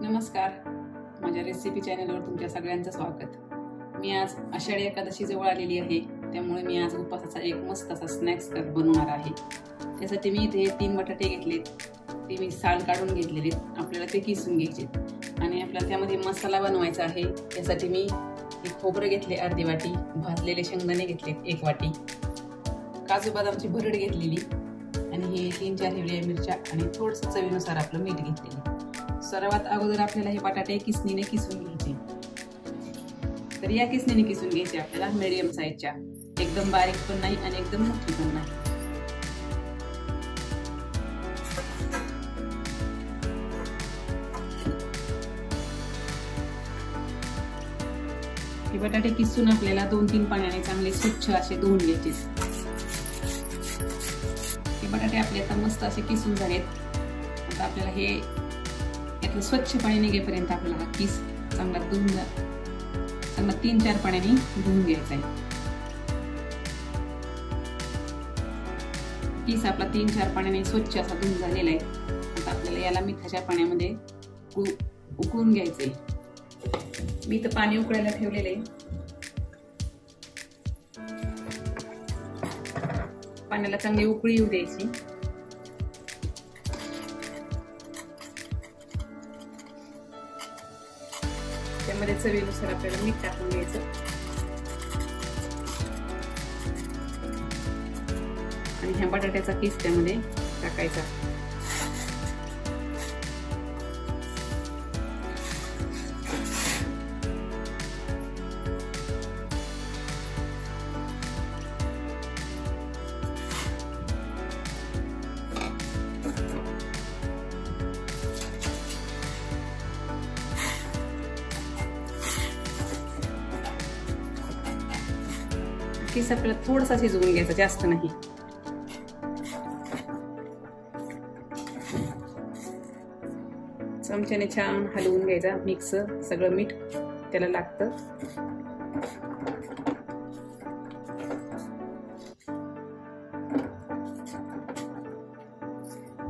नमस्कार, माझ्या रेसिपी चॅनलवर तुमच्या सगळ्यांचं स्वागत। मी आज आषाढी एकादशी जवळ आलेली आहे, त्यामुळे मी आज उपवासाचा एक मस्त असा स्नॅक्स बनवणार आहे। त्यासाठी मी इथे 3 बटाटे घेतलेत, ते मी साल काढून घेतलेले, आपल्याला ते किसून घ्यायचे आणि आपल्याला त्यामध्ये मसाला बनवायचा आहे। त्यासाठी मी एक खोबरं घेतले अर्धी वाटी, भाजलेले शेंगदाणे घेतले 1 वाटी, काजू बदामची भरड घेतलेली आणि हे 3-4 हिरव्या मिरच्या आणि थोडंसं चवीनुसार आपलं मीठ घेतलेलं। सर्वात अगोदर आपल्याला हे बटाटे किसणीने किसून घ्यायचे। तर या किसणीने किसून घ्यायचे आपल्याला मीडियम साईजच्या, एकदम बारीक पण नाही आणि एकदम मोठी पण नाही। हे बटाटे किसून आपल्याला 2-3 पाण्याने चांगले स्वच्छ असे धुवून घ्यायचे। हे बटाटे आपले आता मस्त असे किसून झालेत। आता आपल्याला हे यातलं स्वच्छ पाणी निघेपर्यंत आपल्याला हा किस चांगला 3-4 पाण्याने धुवून घ्यायचा आहे। किस आपला 3-4 पाण्याने स्वच्छ असा धुवून झालेला आहे। आता आपल्याला याला मिठाच्या पाण्यामध्ये उकळून घ्यायचंय। मी तर पाणी उकळायला ठेवलेलं आहे। पाण्याला चांगली उकळी येऊ द्यायची। त्यामध्ये चवीनुसार आपल्याला मीठ टाकून घ्यायचं आणि ह्या बटाट्याचा किस त्यामध्ये टाकायचा। किस आपल्याला थोडासा शिजवून घ्यायचा, जास्त नाही। चमच्याने छान हलवून घ्यायचा, मिक्स सगळं मीठ त्याला लागतं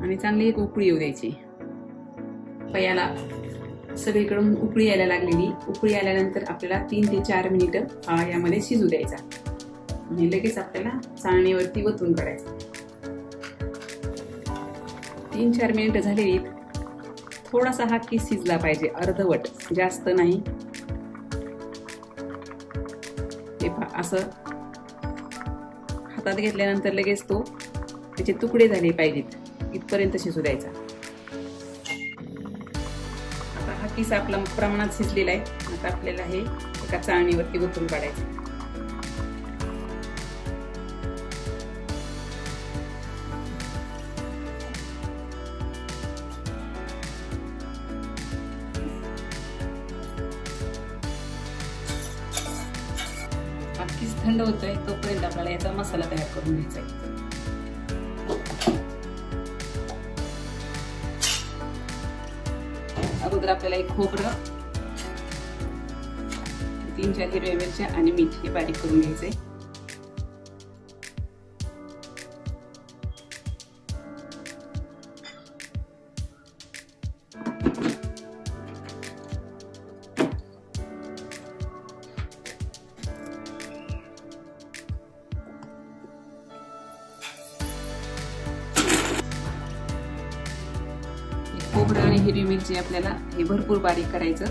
आणि चांगली एक उकळी येऊ द्यायची। याला सगळीकडून उकळी यायला लागलेली, उकळी आल्यानंतर आपल्याला 3 ते 4 मिनिटं हा यामध्ये शिजू द्यायचा आणि लगेच आपल्याला चाळणीवरती वतून काढायचं। 3-4 मिनिटं झालेली, थोडासा हा किस शिजला पाहिजे, अर्धवट, जास्त नाही। हे असं हातात घेतल्यानंतर लगेच त्याचे तुकडे झाले पाहिजेत, इथपर्यंत शिजू द्यायचा। आता हा किस आपला प्रमाणात शिजलेला आहे। आता आपल्याला हे एका चाळणीवरती वतून काढायचं। किस थंड होतोय तोपर्यंत आपल्याला याचा मसाला तयार करून घ्यायचा आहे। अगोदर आपल्याला एक खोबरं, 3-4 हिरव्या मिरच्या आणि मीठ हे बारीक करून घ्यायचंय। खोबरं आणि हिरवी मिरची आपल्याला हे भरपूर बारीक करायचं।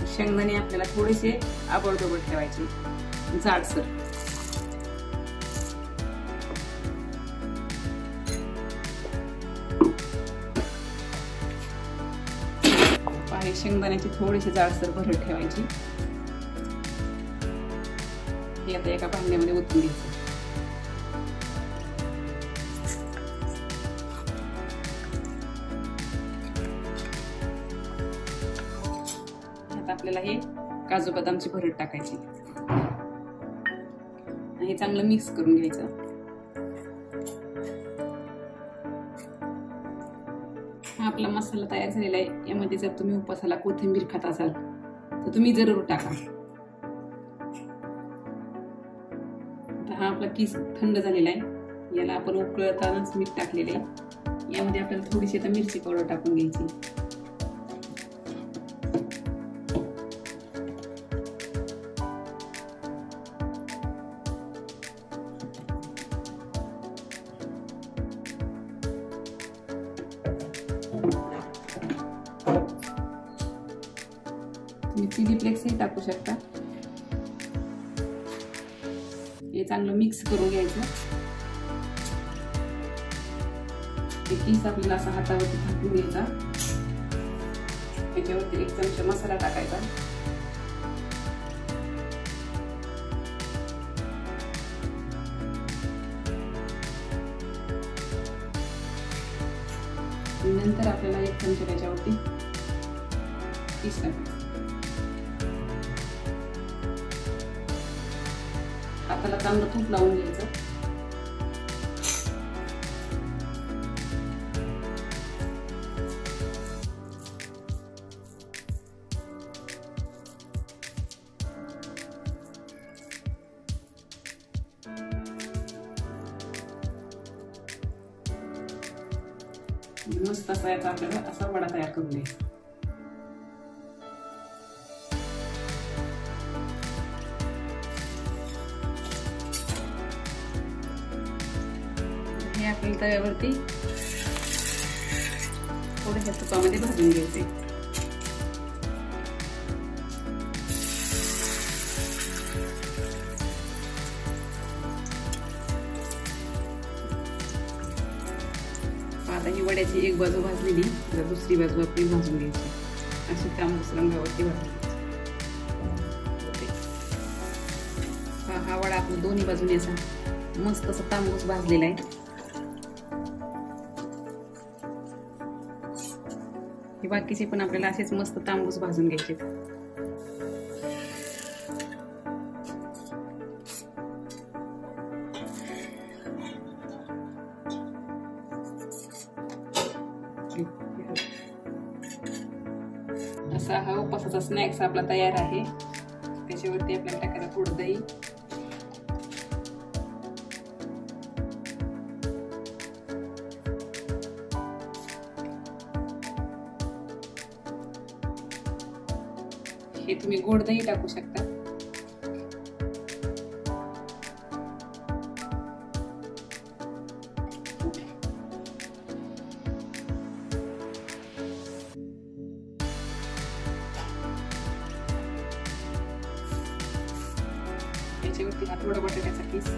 शेंगदाणे आपल्याला थोडेसे आबडधोबड ठेवायचे, जाडसर। शेंगदाण्याची थोडीशी जाडसर भरड ठेवायची। हे आता एका भांड्यामध्ये ओतून घ्यायचं। आपल्याला हे काजू बदामची भरड टाकायची आणि हे चांगलं मिक्स करून घ्यायचं। हा आपला मसाला तयार झालेला आहे। यामध्ये जर तुम्ही उपवासाला कोथिंबीर खात असाल तर तुम्ही जरूर टाका। आता हा आपला किस थंड झालेला आहे, याला आपण उकळतानाच मीठ टाकलेले आहे। यामध्ये आपल्याला थोडीशी आता मिरची पावडर टाकून घ्यायची। तुम्ही चिली फ्लेक्सही टाकू शकता। हे चांगलं मिक्स करून घ्यायचं। हे किस आपल्याला असा हातावरती थापून घ्यायचा। त्याच्यावरती 1 चमचा मसाला टाकायचा। नंतर आपल्याला 1 चमचा त्याच्यावरती किस टाकायचा। हाताला चांगलं तूप लावून घ्यायचं। मस्त असा याचा आपल्याला असा वडा तयार करून घ्यायचा। हे आपल्याला तव्यावरती थोड्याशा तुपामध्ये भाजून घ्यायचे। आता ही वड्याची एक बाजू भाजलेली, तर दुसरी बाजू आपली भाजून घ्यायची। अशी तांबूस रंगावरती भाजून घ्यायची। हा वडा आपला दोन्ही बाजूने असा मस्त असा तांबूस भाजलेला आहे। हे बाकीचे पण आपल्याला असेच मस्त तांबूस भाजून घ्यायचे। असा हा उपासाचा स्नॅक्स आपला तयार आहे। त्याच्यावरती आपल्याला टाकायला थोडं दही, हे तुम्ही गोड दही टाकू शकता। याच्यावरती हा थोडा बटाट्याचा किस,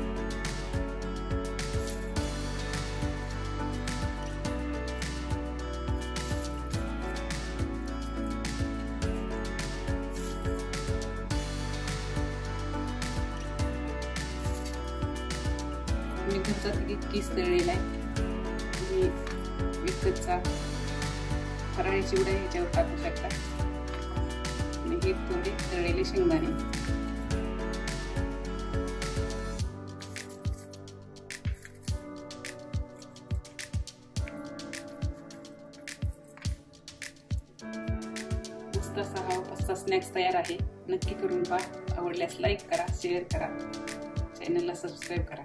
मी घरचा किस तळलेला आहे। तुम्ही विकतचा फराळी चिवडा ह्याच्यावर टाकू शकता। आणि हे थोडे तळलेले शेंगदाणे, मस्त असा हा उपासचा स्नॅक्स तयार आहे। नक्की करून पहा। आवडल्यास लाईक करा, शेअर करा, चॅनलला सबस्क्राईब करा।